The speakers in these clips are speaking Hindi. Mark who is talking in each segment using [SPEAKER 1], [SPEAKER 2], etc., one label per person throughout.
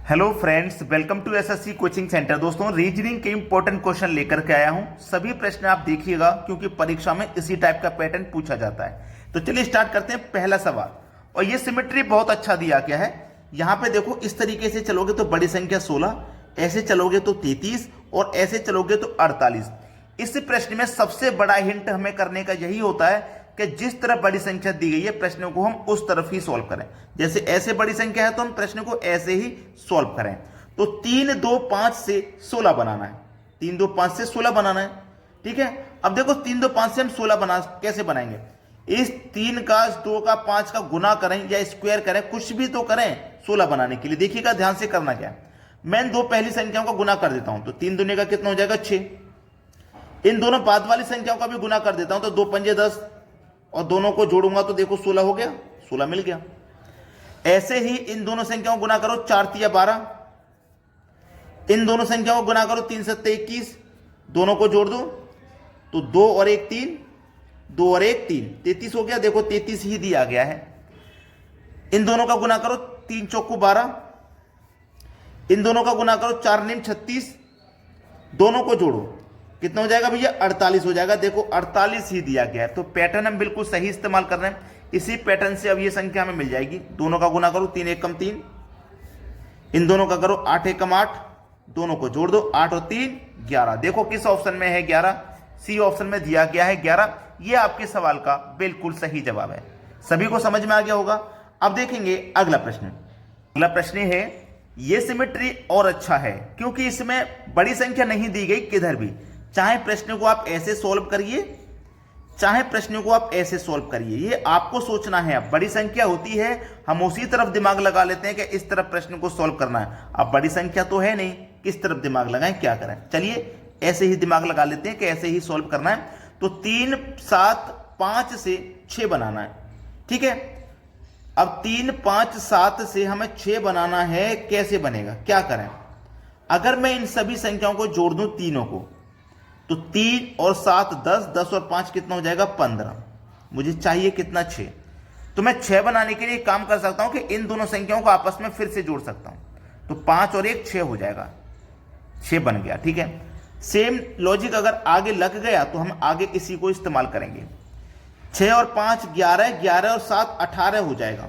[SPEAKER 1] Hello friends, welcome to SSC coaching centre. दोस्तों, रीजनिंग के इंपॉर्टेंट क्वेश्चन लेकर के आया हूं। सभी प्रश्न आप देखिएगा क्योंकि परीक्षा में इसी टाइप का पैटर्न पूछा जाता है। तो चलिए स्टार्ट करते हैं। पहला सवाल, और ये सिमेट्री बहुत अच्छा दिया गया है। यहां पे देखो, इस तरीके से चलोगे तो बड़ी संख्या 16, ऐसे चलोगे तो 33 और ऐसे चलोगे तो 48। इस प्रश्न में सबसे बड़ा हिंट हमें करने का यही होता है कि जिस तरफ बड़ी संख्या दी गई है प्रश्न को हम उस तरफ ही सॉल्व करें। जैसे ऐसे बड़ी संख्या है तो हम प्रश्न को ऐसे ही सॉल्व करें। तो 3 2 5 से 16 बनाना है। 3 2 5 से 16 बनाना है। ठीक है, अब देखो 3 2 5 से हम 16 कैसे बनाएंगे। इस 3 का 2 का 5 का गुना करें या स्क्वायर करें, कुछ भी तो करें 16 बनाने के लिए। देखिएगा ध्यान से करना क्या है। मैं दो पहली संख्याओं का गुना कर देता हूं तो 3 दूनी का कितना हो जाएगा 6। इन दोनों बाद वाली संख्याओं का भी गुना कर देता हूं तो 2 पंजे 10 और दोनों को जोड़ूंगा तो देखो 16 हो गया, 16 मिल गया। ऐसे ही इन दोनों संख्याओं को गुना करो, 4 तिया 12। इन दोनों संख्याओं को गुना करो, 3 सत्ते 21। दोनों को जोड़ दो तो 2 और 1 3, 2 और 1 3, 33 हो गया। देखो 33 ही दिया गया है। इन दोनों का गुना करो, 3 चौको 12। इन दोनों का गुना करो, 4 निम 36। दोनों को जोड़ो, कितना हो जाएगा भैया 48 हो जाएगा। देखो 48 ही दिया गया है। तो पैटर्न हम बिल्कुल सही इस्तेमाल कर रहे हैं। इसी पैटर्न से अब ये संख्या हमें मिल जाएगी। दोनों का गुना करो, 3 1 कम 3। इन दोनों का करो, 8 1 कम 8। दोनों को जोड़ दो, 8 और 3 11। देखो किस ऑप्शन में है 11, सी ऑप्शन में दिया गया है 11। ये आपके सवाल का बिल्कुल सही जवाब है। सभी को समझ में आ गया होगा। अब देखेंगे अगला प्रश्न। अगला प्रश्न है, ये सिमेट्री और अच्छा है क्योंकि इसमें बड़ी संख्या नहीं दी गई किधर भी। चाहे प्रश्न को आप ऐसे सॉल्व करिए, चाहे प्रश्न को आप ऐसे सॉल्व करिए, ये आपको सोचना है। अब बड़ी संख्या होती है, हम उसी तरफ दिमाग लगा लेते हैं कि इस तरफ प्रश्न को सॉल्व करना है। अब बड़ी संख्या तो है नहीं, किस तरफ दिमाग लगाएं, क्या करें। चलिए ऐसे ही दिमाग लगा लेते हैं कि ऐसे ही सॉल्व करना है। तो 3 7 5 से 6 बनाना है। ठीक है, अब 3 5 7 से हमें 6 बनाना है। कैसे बनेगा, क्या करें। अगर मैं इन सभी संख्याओं को जोड़ दूं तीनों को तो 3 और 7 10, 10 और 5 कितना हो जाएगा 15। मुझे चाहिए कितना 6। तो मैं 6 बनाने के लिए काम कर सकता हूं कि इन दोनों संख्याओं को आपस में फिर से जोड़ सकता हूं। तो 5 और 1 6 हो जाएगा, 6 बन गया। ठीक है, सेम लॉजिक अगर आगे लग गया तो हम आगे इसी को इस्तेमाल करेंगे। 6 और 5 11, 11 और 7 18 हो जाएगा।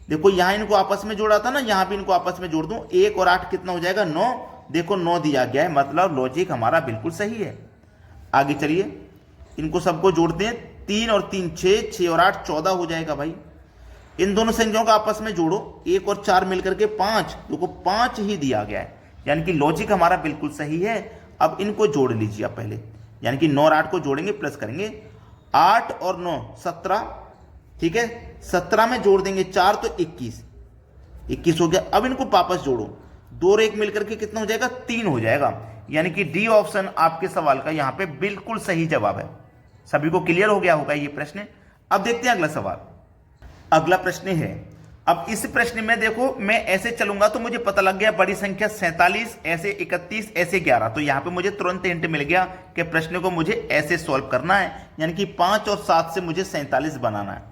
[SPEAKER 1] देखो यहां इनको आपस में जोड़ा था ना, यहां भी इनको आपस में जोड़ दूं, 1 और 8 कितना हो जाएगा 9। देखो 9 दिया गया है, मतलब लॉजिक हमारा बिल्कुल सही है। आगे चलिए, इनको सबको जोड़ते हैं। 3 और 3 6, 6 और 8 14 हो जाएगा भाई। इन दोनों संख्याओं का आपस में जोड़ो, 1 और 4 मिलकर के 5। देखो 5 ही दिया गया है, यानी कि लॉजिक हमारा बिल्कुल सही है। अब इनको जोड़ लीजिए आप पहले, यानी कि 9 और 8 को जोड़ेंगे, प्लस करेंगे। 8 और 9 17। ठीक है, 17 में जोड़ देंगे 4 तो 21, 21 हो गया। अब इनको वापस जोड़ो, 2 और 1 मिलकर के कितना हो जाएगा 3 हो जाएगा। यानी कि डी ऑप्शन आपके सवाल का यहां पे बिल्कुल सही जवाब है। सभी को क्लियर हो गया होगा ये प्रश्न। अब देखते हैं अगला सवाल। अगला प्रश्न है, अब इस प्रश्न में देखो मैं ऐसे चलूंगा तो मुझे पता लग गया बड़ी संख्या 47, ऐसे 31, ऐसे 11। तो यहां पे मुझे तुरंत हिंट मिल गया कि प्रश्न को मुझे ऐसे सॉल्व करना है। यानी कि 5 और 7 से मुझे 47 बनाना है,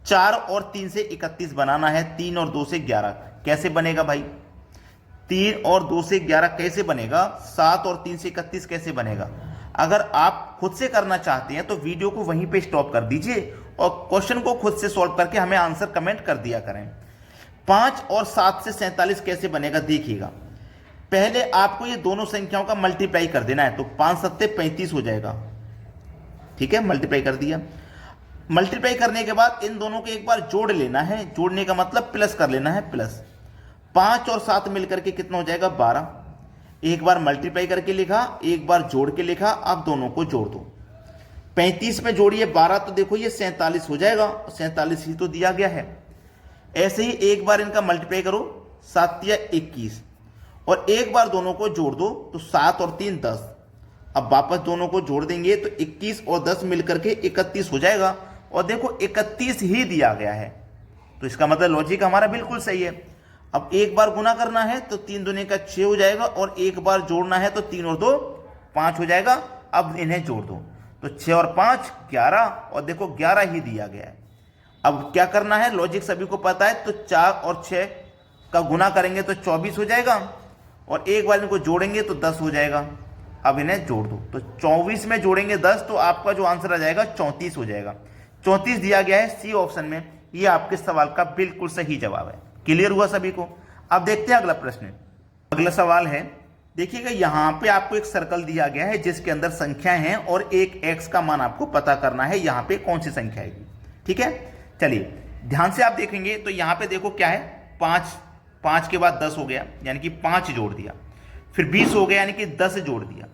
[SPEAKER 1] 4 और 3 से 31 बनाना है, 3 और 2 से 11। कैसे बनेगा भाई, 3 और 2 से 11 कैसे बनेगा, 7 और 3 से 31 कैसे बनेगा। अगर आप खुद से करना चाहते हैं तो वीडियो को वहीं पे स्टॉप कर दीजिए और क्वेश्चन को खुद से सॉल्व करके हमें आंसर कमेंट कर दिया करें। 5 और 7 से 47 कैसे बनेगा, देखिएगा। पहले आपको ये दोनों संख्याओं का मल्टीप्लाई कर देना है। तो 5 सत्ते 35 हो जाएगा। ठीक है, मल्टीप्लाई कर दिया। मल्टीप्लाई करने के बाद इन दोनों को एक बार जोड़ लेना है। जोड़ने का मतलब प्लस कर लेना है, प्लस 5 और 7 मिलकर के कितना हो जाएगा 12। एक बार मल्टीप्लाई करके लिखा, एक बार जोड़ के लिखा। अब दोनों को जोड़ दो, 35 में जोड़िए 12 तो देखो ये 47 हो जाएगा। 47 ही तो दिया गया है। ऐसे ही एक बार इनका मल्टीप्लाई करो, 7 या 21, और एक बार दोनों को जोड़ दो तो 7 और 3 10। अब वापस दोनों को जोड़ देंगे तो 21 और 10 मिलकर के 31 हो जाएगा। और देखो 31 ही दिया गया है, तो इसका मतलब लॉजिक हमारा बिल्कुल सही है। अब एक बार गुना करना है तो 3 दूने का 6 हो जाएगा, और एक बार जोड़ना है तो 3 और 2 5 हो जाएगा। अब इन्हें जोड़ दो तो 6 और 5 11, और देखो 11 ही दिया गया है। अब क्या करना है, लॉजिक सभी को पता है। तो 4 और 6 का गुना करेंगे तो 24 हो जाएगा, और एक बार इनको जोड़ेंगे तो 10 हो जाएगा। अब इन्हें जोड़ दो, तो 24 में जोड़ेंगे 10, तो आपका जो आंसर आ जाएगा 34 हो जाएगा। 34 दिया गया है सी ऑप्शन में, ये आपके सवाल का बिल्कुल सही जवाब है। क्लियर हुआ सभी को? अब देखते हैं अगला प्रश्न। अगला सवाल है, देखिएगा यहां पे आपको एक सर्कल दिया गया है जिसके अंदर संख्याएं हैं और एक एक्स का मान आपको पता करना है यहां पे कौन सी संख्या आएगी। ठीक है, चलिए ध्यान से आप देखेंगे तो यहां पे देखो क्या है, 5, 5 के बाद 10 हो गया यानी कि 5 जोड़ दिया, फिर 20 हो गया यानी कि 10 जोड़ दिया,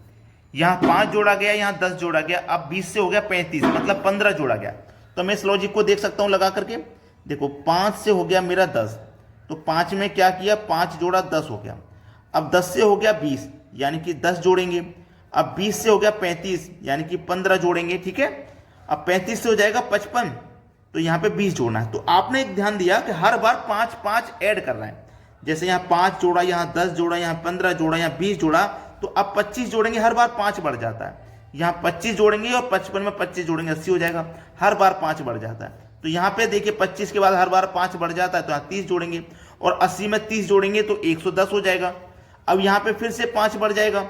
[SPEAKER 1] यहां 5 जोड़ा गया, यहां 10 जोड़ा गया, अब 20 से हो गया 35 मतलब 15 जोड़ा गया। तो मैं इस लॉजिक को देख सकता हूं लगा करके, देखो 5 से हो गया मेरा 10, तो 5 में क्या किया, 5 जोड़ा 10 हो गया, अब 10 से हो गया 20 यानी कि 10 जोड़ेंगे, अब 20 से हो गया 35 यानी कि 15 जोड़ेंगे। ठीक है, अब 35 से हो जाएगा 55, तो यहां पे 20 जोड़ना है। तो आपने एक ध्यान दिया कि हर बार 5 5 ऐड कर रहे हैं, जैसे यहां 5 जोड़ा, यहां 10 जोड़ा, यहां 15 जोड़ा, यहां 20 जोड़ा, तो अब 25 जोड़ेंगे, हर बार 5 बढ़ जाता है। यहां 25 जोड़ेंगे और 55 में 25 जोड़ेंगे 80 हो जाएगा, हर बार 5 बढ़ जाता है। तो यहां पे देखिए 25 के बाद हर बार 5 बढ़ जाता है, तो यहां 30 जोड़ेंगे, और 80 में 30 जोड़ेंगे तो 110 हो जाएगा। अब यहां पे फिर से 5 बढ़ जाएगा,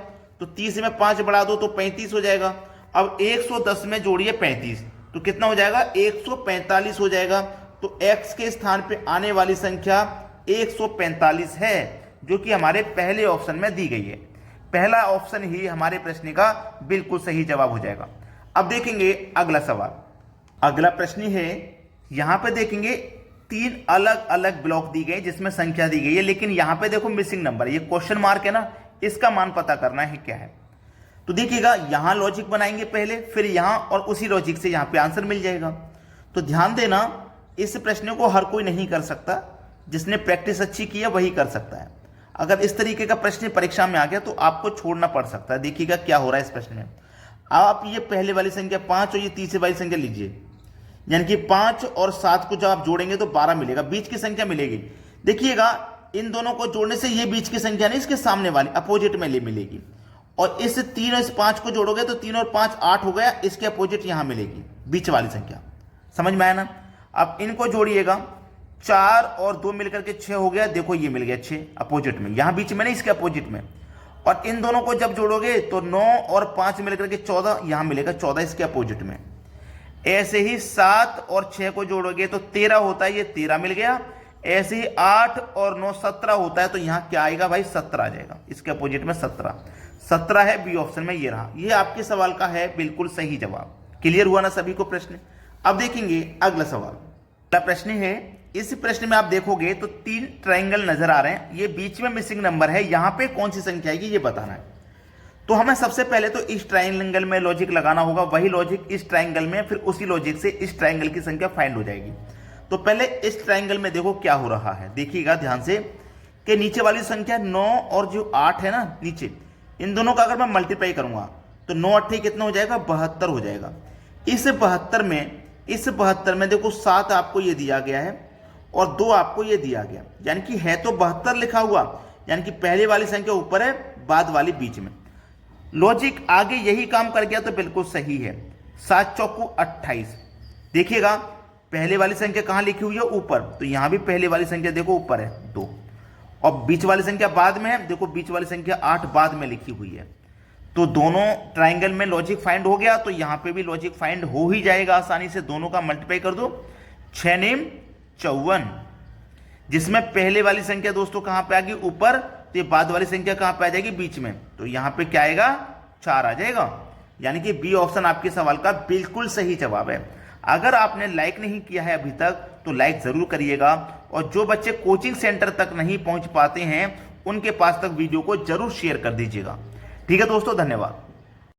[SPEAKER 1] तो 30 में 5 बढ़ा दो तो 35 हो जाएगा। अब 110 में जोड़िए 35, तो कितना हो जाएगा, 145 हो जाएगा। तो x के स्थान पे आने वाली संख्या 145 है, जो कि हमारे पहले ऑप्शन में दी गई है। पहला ऑप्शन ही हमारे प्रश्न का बिल्कुल सही जवाब हो जाएगा। अब देखेंगे अगला सवाल। अगला प्रश्न है, यहां पे देखेंगे 3 अलग अलग ब्लॉक दी गई जिसमें संख्या दी गई है, लेकिन यहां पे देखो मिसिंग नंबर, ये क्वेश्चन मार्क है ना, इसका मान पता करना है क्या है। तो देखिएगा यहां लॉजिक बनाएंगे पहले, फिर यहां, और उसी लॉजिक से यहां पे आंसर मिल जाएगा। तो ध्यान देना, इस प्रश्न को हर कोई नहीं कर सकता, जिसने प्रैक्टिस अच्छी की है वही कर सकता है। अगर इस तरीके का प्रश्न परीक्षा में आ गया तो आपको छोड़ना पड़ सकता है। देखिएगा क्या हो रहा है इस प्रश्न में। आप ये पहले वाली संख्या 5 और ये तीसरी वाली संख्या लीजिए, यानी कि 5 और 7 को जब आप जोड़ेंगे तो 12 मिलेगा, बीच की संख्या मिलेगी। देखिएगा इन दोनों को जोड़ने से ये बीच की संख्या नहीं, इसके सामने वाली अपोजिट में ले मिलेगी, और इस 3 और इस 5 को जोड़ोगे तो 3 और 5 8 हो गया, इसके अपोजिट यहां मिलेगी बीच वाली संख्या। समझ में आया ना? अब इनको जोड़िएगा, 4 और 2 मिलकर के 6 हो गया, देखो ये मिल गया 6 अपोजिट में, यहां बीच में नहीं, इसके अपोजिट में। और इन दोनों को जब जोड़ोगे तो 9 और 5 मिलकर के 14, यहां मिलेगा 14 इसके अपोजिट में। ऐसे ही 7 और 6 को जोड़ोगे तो 13 होता है, ये 13 मिल गया। ऐसे ही 8 और 9 17 होता है, तो यहां क्या आएगा भाई, 17 आ जाएगा, इसके अपोजिट में 17 है, बी ऑप्शन में ये रहा। ये आपके सवाल का है बिल्कुल सही जवाब। क्लियर हुआ ना सभी को प्रश्न? अब देखेंगे अगला सवाल। अगला प्रश्न है, इस प्रश्न में आप देखोगे तो 3 ट्रायंगल नजर आ रहे हैं, ये बीच में मिसिंग नंबर है, यहां पे कौन सी संख्या आएगी ये बताना है। तो हमें सबसे पहले तो इस ट्रायंगल में लॉजिक लगाना होगा, वही लॉजिक इस ट्रायंगल में, फिर उसी लॉजिक से इस ट्रायंगल की संख्या फाइंड हो जाएगी। तो पहले इस ट्रायंगल में देखो क्या हो रहा है, देखिएगा ध्यान से कि नीचे वाली संख्या 9 और जो 8 है ना नीचे, इन दोनों का अगर मैं मल्टीप्लाई करूंगा तो 9 8 कितना हो जाएगा, 72 हो जाएगा। इस 72 में देखो 7 आपको ये दिया गया है और 2 आपको ये दिया गया, यानी कि है तो 72 लिखा हुआ, यानी कि पहले वाली संख्या ऊपर है, बाद वाली बीच में। लॉजिक आगे यही काम कर गया तो बिल्कुल सही है। 7 चौको 28, देखिएगा पहले वाली संख्या कहां लिखी हुई है, ऊपर, तो यहां भी पहले वाली संख्या देखो ऊपर है 2, और बीच वाली संख्या बाद में है, देखो बीच वाली संख्या 8 बाद में लिखी हुई है। तो दोनों ट्रायंगल में लॉजिक फाइंड हो गया, तो यहां पे भी लॉजिक फाइंड हो ही जाएगा आसानी से। दोनों का मल्टीप्लाई कर दो, 6 नेम 54, जिसमें पहले वाली संख्या दोस्तों कहां पे आ गई, ऊपर, तो ये बाद वाली संख्या कहां पे आ जाएगी, बीच में, तो यहां पे क्या आएगा, 4 आ जाएगा। यानी कि बी ऑप्शन आपके सवाल का बिल्कुल सही जवाब है। अगर आपने लाइक नहीं किया है अभी तक तो लाइक जरूर करिएगा, और जो बच्चे कोचिंग सेंटर तक नहीं पहुंच पाते हैं उनके पास तक वीडियो को जरूर शेयर कर दीजिएगा। ठीक है दोस्तों, धन्यवाद।